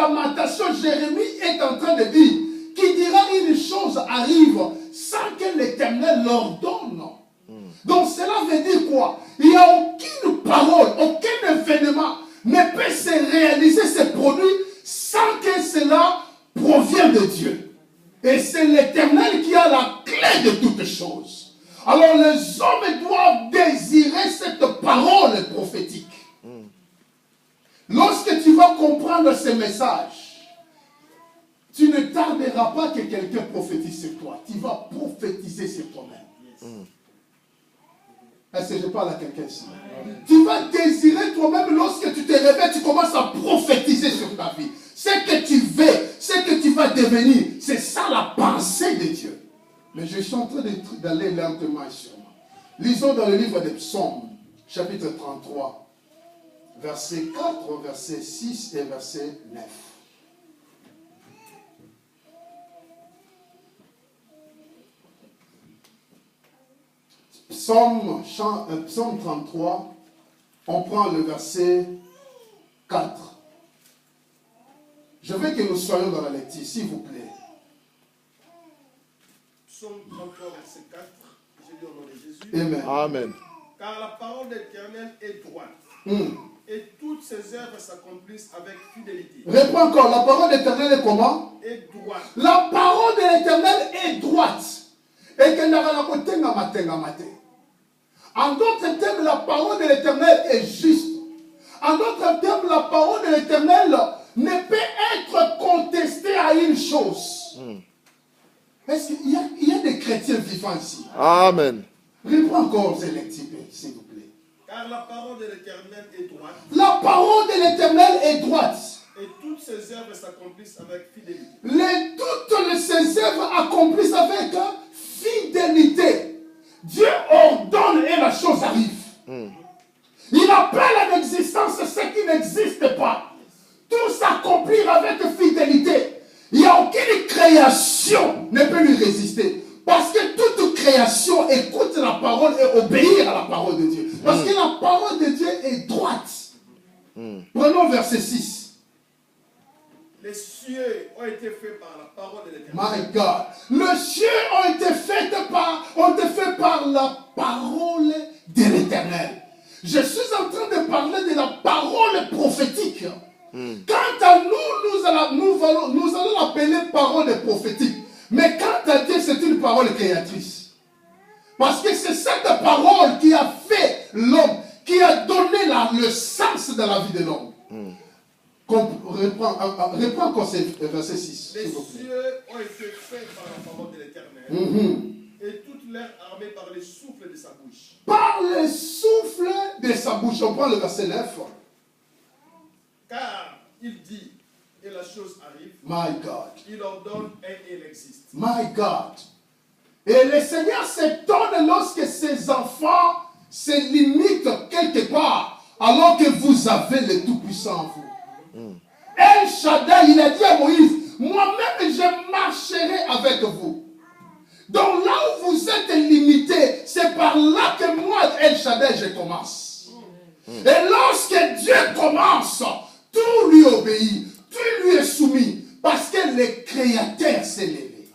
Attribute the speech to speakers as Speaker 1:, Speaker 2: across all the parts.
Speaker 1: lamentation, Jérémie est en train de dire, qui dira une chose arrive sans que l'Éternel l'ordonne. Donc cela veut dire quoi? Il n'y a aucune parole, aucun événement ne peut se réaliser, se produire sans que cela provienne de Dieu. Et c'est l'Éternel qui a la clé de toutes choses. Alors les hommes doivent désirer cette parole prophétique. Lorsque tu vas comprendre ce message, tu ne tarderas pas que quelqu'un prophétise sur toi. Tu vas prophétiser sur toi-même. Est-ce que je parle à quelqu'un ici? Tu vas désirer toi-même, lorsque tu te réveilles, tu commences à prophétiser sur ta vie. Ce que tu veux, ce que tu vas devenir, c'est ça la pensée de Dieu. Mais je suis en train d'aller lentement et sûrement. Lisons dans le livre des Psaumes, chapitre 33, verset 4, verset 6 et verset 9. Psaume 33, on prend le verset 4. Je veux que nous soyons dans la lecture, s'il vous plaît.
Speaker 2: Psaume 33, verset 4. Je lis au nom de Jésus.
Speaker 1: Amen.
Speaker 3: Amen.
Speaker 2: Car la parole de l'Éternel est droite. Et toutes ses œuvres s'accomplissent avec fidélité.
Speaker 1: Réponds encore, la parole de l'Éternel est comment?
Speaker 2: Est droite.
Speaker 1: La parole de l'Éternel est droite. Et qu'elle n'a rien à côté. En d'autres termes, la parole de l'Éternel est juste. En d'autres termes, la parole de l'Éternel ne peut être contestée à une chose. Est-ce qu'il y a des chrétiens vivants ici?
Speaker 3: Amen.
Speaker 1: Réponds encore ces lectures, s'il vous plaît.
Speaker 2: Car la parole de l'Éternel est droite.
Speaker 1: La parole de l'Éternel est droite.
Speaker 2: Et toutes ses œuvres s'accomplissent avec fidélité.
Speaker 1: Toutes ses œuvres accomplissent avec fidélité. Dieu ordonne et la chose arrive. Il appelle à l'existence ce qui n'existe pas. Tout s'accomplir avec fidélité. Il n'y a aucune création ne peut lui résister. Parce que toute création écoute la parole et obéit à la parole de Dieu. Parce que la parole de Dieu est droite. Prenons verset 6.
Speaker 2: Les cieux ont été faits par la parole de l'Éternel.
Speaker 1: My God. Les cieux ont été faits par la parole de l'Éternel. Je suis en train de parler de la parole prophétique. Quant à nous, nous allons l'appeler parole prophétique. Mais quant à Dieu, c'est une parole créatrice. Parce que c'est cette parole qui a fait l'homme, qui a donné le sens de la vie de l'homme. Reprends encore verset 6.
Speaker 2: Les cieux ont été faits par la parole de l'Éternel. Et toute leur armée par le souffle de sa bouche.
Speaker 1: Par le souffle de sa bouche. On prend le verset 9.
Speaker 2: Car il dit, et la chose arrive.
Speaker 1: My God.
Speaker 2: Il ordonne et il existe.
Speaker 1: My God. Et le Seigneur s'étonne lorsque ses enfants se limitent quelque part, alors que vous avez le Tout-Puissant en vous. El Shaddai, il a dit à Moïse, moi-même je marcherai avec vous. Donc là où vous êtes limité, c'est par là que moi, El Shaddai, je commence. Et lorsque Dieu commence, tout lui obéit, tout lui est soumis, parce que le Créateur s'est levé.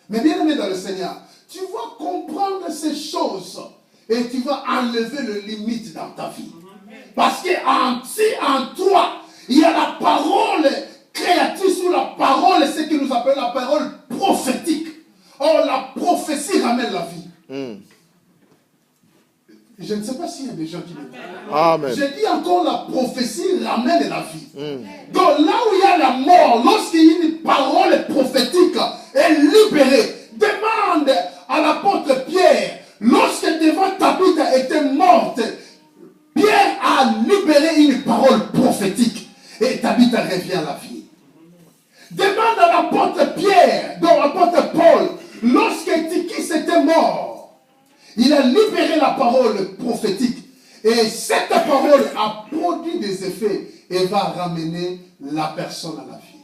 Speaker 1: Mais bien aimé dans le Seigneur, tu vas comprendre ces choses et tu vas enlever le limite dans ta vie. Parce qu'en toi, il y a la parole créatrice ou la parole, ce que nous appelons la parole prophétique. Or, la prophétie ramène la vie. Je ne sais pas s'il y a des gens qui me disent.
Speaker 3: Amen.
Speaker 1: Je dis encore, la prophétie ramène la vie. Donc là où il y a la mort, lorsqu'il y a une parole prophétique est libérée, demande à l'apôtre Pierre, lorsque devant Tabitha était morte, Pierre a libéré une parole prophétique et Tabitha revient à la vie. Demande à l'apôtre Pierre, donc l'apôtre Paul, lorsque Tychis était mort, il a libéré la parole prophétique et cette parole a produit des effets et va ramener la personne à la vie.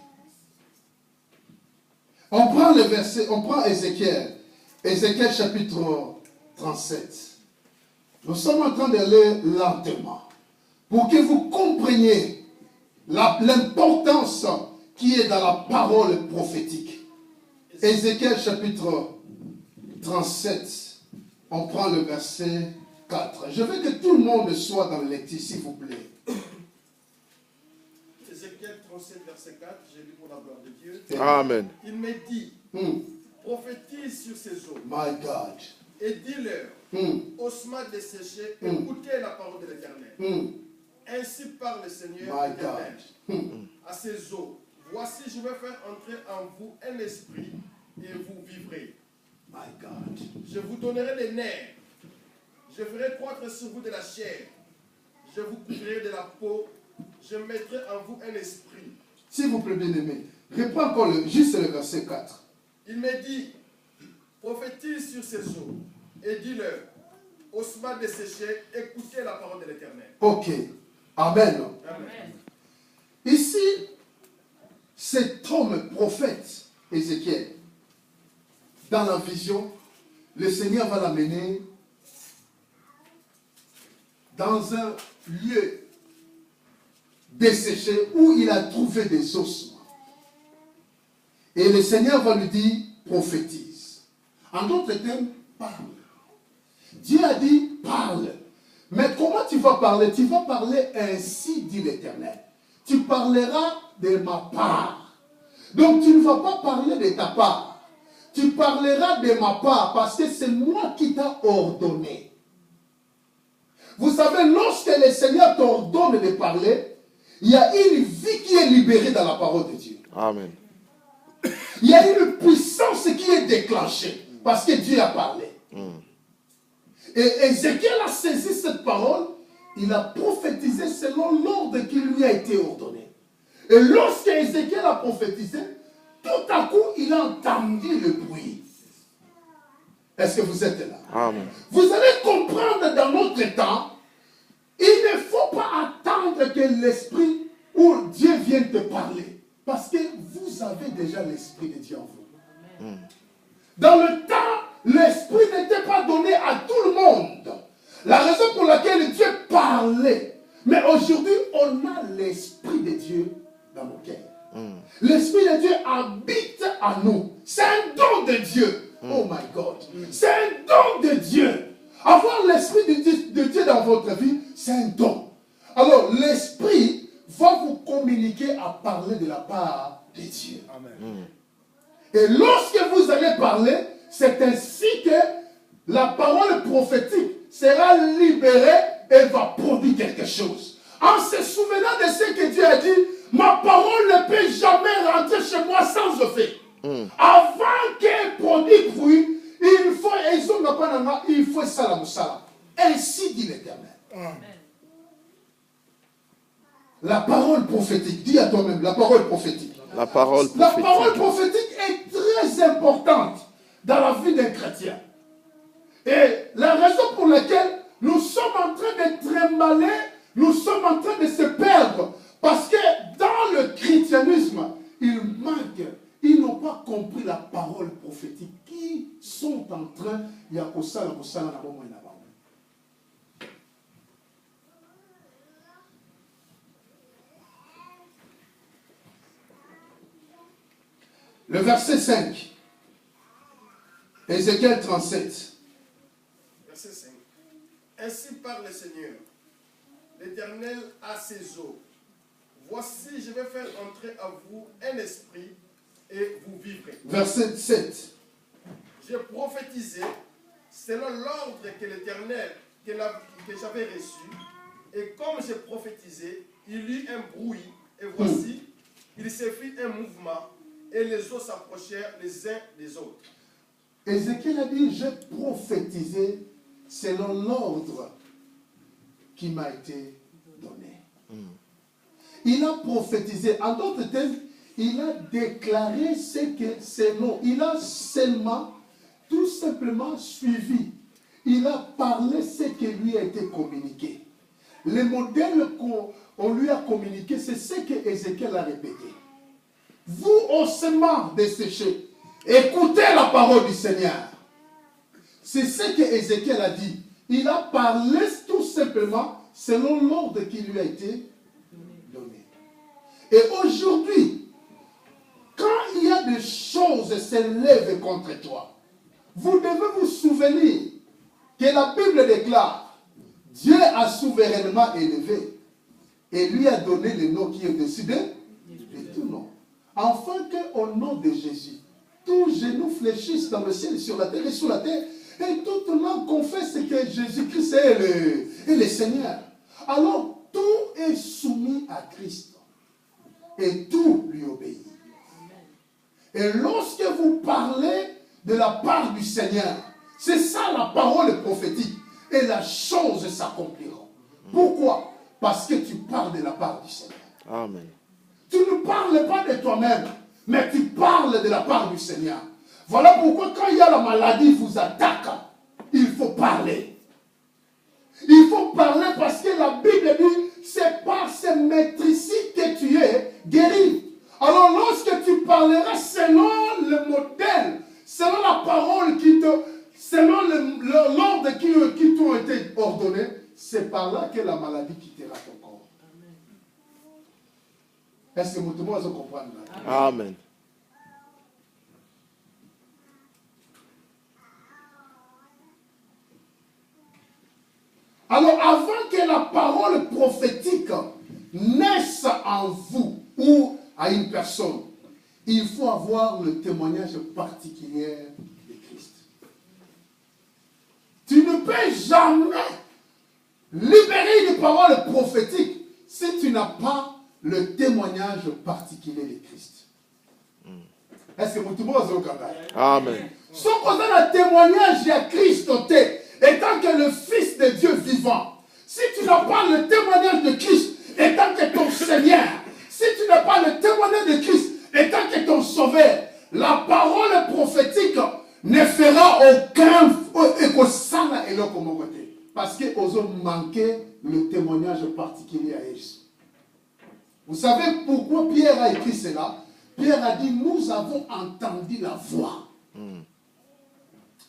Speaker 1: On prend le verset, on prend Ézéchiel, Ézéchiel chapitre 37. Nous sommes en train d'aller lentement pour que vous compreniez l'importance qui est dans la parole prophétique. Ézéchiel chapitre 37, on prend le verset 4. Je veux que tout le monde soit dans le lecture, s'il vous plaît.
Speaker 2: Ézéchiel 37, verset 4, j'ai lu pour la gloire de Dieu.
Speaker 3: Amen.
Speaker 2: Il me dit, prophétise sur ces eaux.
Speaker 1: My God.
Speaker 2: Et dis-leur, ossements desséchés, écoutez la parole de l'Éternel. Ainsi parle le Seigneur
Speaker 1: My
Speaker 2: l'Éternel
Speaker 1: God.
Speaker 2: à ces eaux. Voici, je vais faire entrer en vous un esprit et vous vivrez.
Speaker 1: My God.
Speaker 2: Je vous donnerai des nerfs. Je ferai croître sur vous de la chair. Je vous couvrirai de la peau. Je mettrai en vous un esprit.
Speaker 1: S'il vous plaît, bien-aimé, reprends encore juste le verset 4.
Speaker 2: Il me dit, prophétise sur ces eaux et dis-leur, ossements desséchés, écoutez la parole de l'Éternel.
Speaker 1: Ok. Amen.
Speaker 2: Amen.
Speaker 1: Ici, cet homme prophète, Ézéchiel, dans la vision, le Seigneur va l'amener dans un lieu desséché où il a trouvé des ossements. Et le Seigneur va lui dire, prophétise. En d'autres termes, parle. Dieu a dit, parle. Mais comment tu vas parler? Tu vas parler ainsi, dit l'Éternel. Tu parleras de ma part. Donc tu ne vas pas parler de ta part. Tu parleras de ma part parce que c'est moi qui t'a ordonné. Vous savez, lorsque le Seigneur t'ordonne de parler, il y a une vie qui est libérée dans la parole de Dieu.
Speaker 3: Amen.
Speaker 1: Il y a une puissance qui est déclenchée parce que Dieu a parlé. Et Ézéchiel a saisi cette parole, il a prophétisé selon l'ordre qui lui a été ordonné. Et lorsque Ézéchiel a prophétisé, tout à coup, il a entendu le bruit. Est-ce que vous êtes là?
Speaker 3: Amen.
Speaker 1: Vous allez comprendre dans notre temps, il ne faut pas attendre que l'Esprit ou Dieu vienne te parler. Parce que vous avez déjà l'Esprit de Dieu en vous. Dans le temps, l'Esprit n'était pas donné à tout le monde. La raison pour laquelle Dieu parlait. Mais aujourd'hui, on a l'Esprit de Dieu dans nos cœurs. L'Esprit de Dieu habite en nous. C'est un don de Dieu. Oh my God. C'est un don de Dieu. Avoir l'Esprit de Dieu dans votre vie, c'est un don. Alors, l'Esprit va vous communiquer à parler de la part de Dieu.
Speaker 2: Amen.
Speaker 1: Et lorsque vous allez parler, c'est ainsi que la parole prophétique sera libérée et va produire quelque chose. En se souvenant de ce que Dieu a dit, ma parole ne peut jamais rentrer chez moi sans effet. Avant qu'elle produise bruit, il faut ça la salam. Ainsi dit l'Éternel. La parole prophétique, dis à toi-même, la parole prophétique.
Speaker 3: La parole prophétique.
Speaker 1: La parole prophétique est très importante dans la vie d'un chrétien. Et la raison pour laquelle nous sommes en train de trémaler, nous sommes en train de se perdre, parce que dans le christianisme, il manque, ils n'ont pas compris la parole prophétique, qui sont en train, il y a le verset 5, Ézéchiel 37.
Speaker 2: Verset 5. Ainsi parle le Seigneur, l'Éternel à ses eaux. Voici, je vais faire entrer à vous un esprit et vous vivrez.
Speaker 1: Verset 7.
Speaker 2: J'ai prophétisé selon l'ordre que l'Éternel, que j'avais reçu. Et comme j'ai prophétisé, il y eut un bruit. Et voici, il se fit un mouvement. Et les eaux s'approchèrent les uns des autres.
Speaker 1: Ézéchiel a dit, j'ai prophétisé selon l'ordre qui m'a été donné. Il a prophétisé, en d'autres termes, il a déclaré ce que c'est non. Il a seulement, tout simplement suivi. Il a parlé ce qui lui a été communiqué. Le modèle qu'on lui a communiqué, c'est ce que Ézéchiel a répété. Vous, ossements desséchés, écoutez la parole du Seigneur. C'est ce que Ézéchiel a dit. Il a parlé tout simplement selon l'ordre qui lui a été donné. Et aujourd'hui, quand il y a des choses qui s'élèvent contre toi, vous devez vous souvenir que la Bible déclare, Dieu a souverainement élevé et lui a donné le nom qui est décidé de tout nom. Afin qu'au nom de Jésus, tous genoux fléchissent dans le ciel, sur la terre et sous la terre, et toute langue confesse que Jésus-Christ est le Seigneur. Alors, tout est soumis à Christ et tout lui obéit. Et lorsque vous parlez de la part du Seigneur, c'est ça la parole prophétique. Et la chose s'accomplira. Pourquoi? Parce que tu parles de la part du Seigneur.
Speaker 3: Amen.
Speaker 1: Tu ne parles pas de toi-même, mais tu parles de la part du Seigneur. Voilà pourquoi quand il y a la maladie vous attaque, il faut parler. Il faut parler parce que la Bible dit, c'est par ce maîtrise que tu es guéri. Alors lorsque tu parleras selon le modèle, selon la parole selon l'ordre qui t'ont été ordonné, c'est par là que la maladie quittera ton corps. Est-ce que tout le monde va comprendre?
Speaker 3: Amen.
Speaker 1: Alors, avant que la parole prophétique naisse en vous ou à une personne, il faut avoir le témoignage particulier de Christ. Tu ne peux jamais libérer une parole prophétique si tu n'as pas le témoignage particulier de Christ. Est-ce que tout le monde est au Canada?
Speaker 3: Amen.
Speaker 1: Ce qu'on a le témoignage à Christ, étant que le Fils de Dieu vivant, si tu n'as pas le témoignage de Christ, étant que ton Seigneur, si tu n'as pas le témoignage de Christ, étant que ton Sauveur, la parole prophétique ne fera aucun parce que vous ont manqué le témoignage particulier à Jésus. Vous savez pourquoi Pierre a écrit cela? Pierre a dit, nous avons entendu la voix.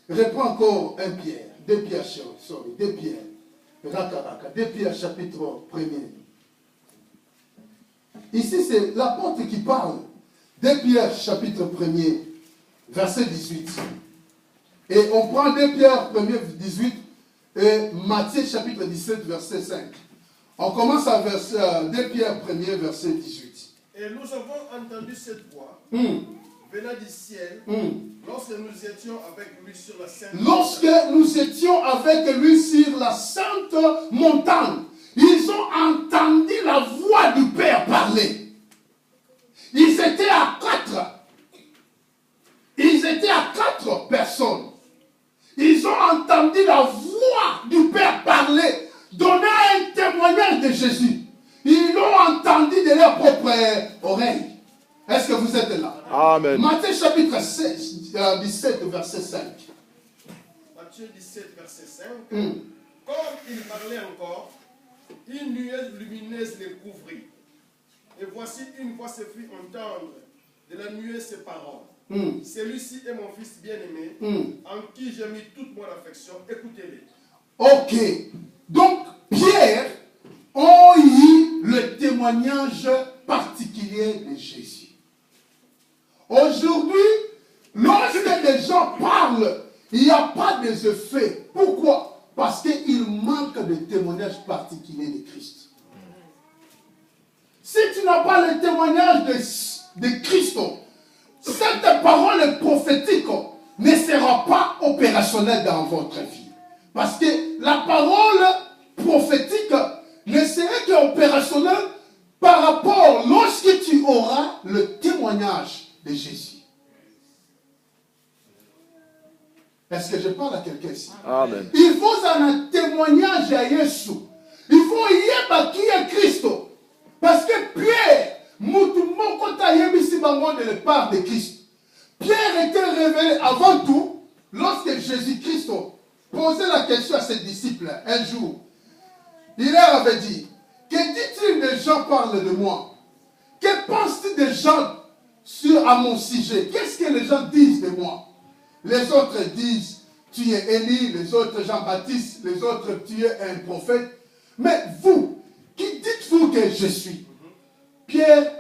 Speaker 1: Reprends encore 2 Pierre chapitre 1er. Ici, c'est l'apôtre qui parle. 2 Pierre chapitre 1er, verset 18. Et on prend 2 Pierre 1er, 18 et Matthieu chapitre 17, verset 5. On commence à 2 Pierre 1er, verset 18.
Speaker 2: Et nous avons entendu cette voix venant du ciel lorsque nous étions avec lui sur la sainte montagne.
Speaker 1: Lorsque nous étions avec lui sur la sainte montagne, ils ont entendu la voix du Père parler. Ils étaient à 4. Ils étaient à 4 personnes. Ils ont entendu la voix du Père parler, donner un témoignage de Jésus. Ils l'ont entendu de leur propre oreille. Est-ce que vous êtes là?
Speaker 3: Amen.
Speaker 1: Matthieu chapitre 17, verset 5.
Speaker 2: Matthieu 17, verset 5. Comme il parlait encore, une nuée lumineuse les couvrit. Et voici une voix se fit entendre de la nuée ces paroles. Celui-ci est mon fils bien-aimé, en qui j'ai mis toute mon affection. Écoutez-les.
Speaker 1: Ok. Donc, Pierre a eu le témoignage particulier de Jésus. Aujourd'hui, lorsque des gens parlent, il n'y a pas des effets. Pourquoi? Parce qu'il manque de témoignage particulier de Christ. Si tu n'as pas le témoignage de Christ, cette parole prophétique ne sera pas opérationnelle dans votre vie. Parce que la parole prophétique ne serait qu'opérationnelle par rapport lorsque tu auras le témoignage de Jésus. Est-ce que je parle à quelqu'un ici?
Speaker 3: Amen.
Speaker 1: Il faut un témoignage à Jésus. Il faut y avoir qui est Christ. Parce que Pierre, de la part de Christ. Pierre était révélé avant tout lorsque Jésus-Christ posait la question à ses disciples un jour. Il leur avait dit, que dit-il des gens parlent de moi? Que pensent-ils des gens à mon sujet? Qu'est-ce que les gens disent de moi? Les autres disent, tu es Élie, les autres Jean-Baptiste, les autres, tu es un prophète. Mais vous, qui dites-vous que je suis? Pierre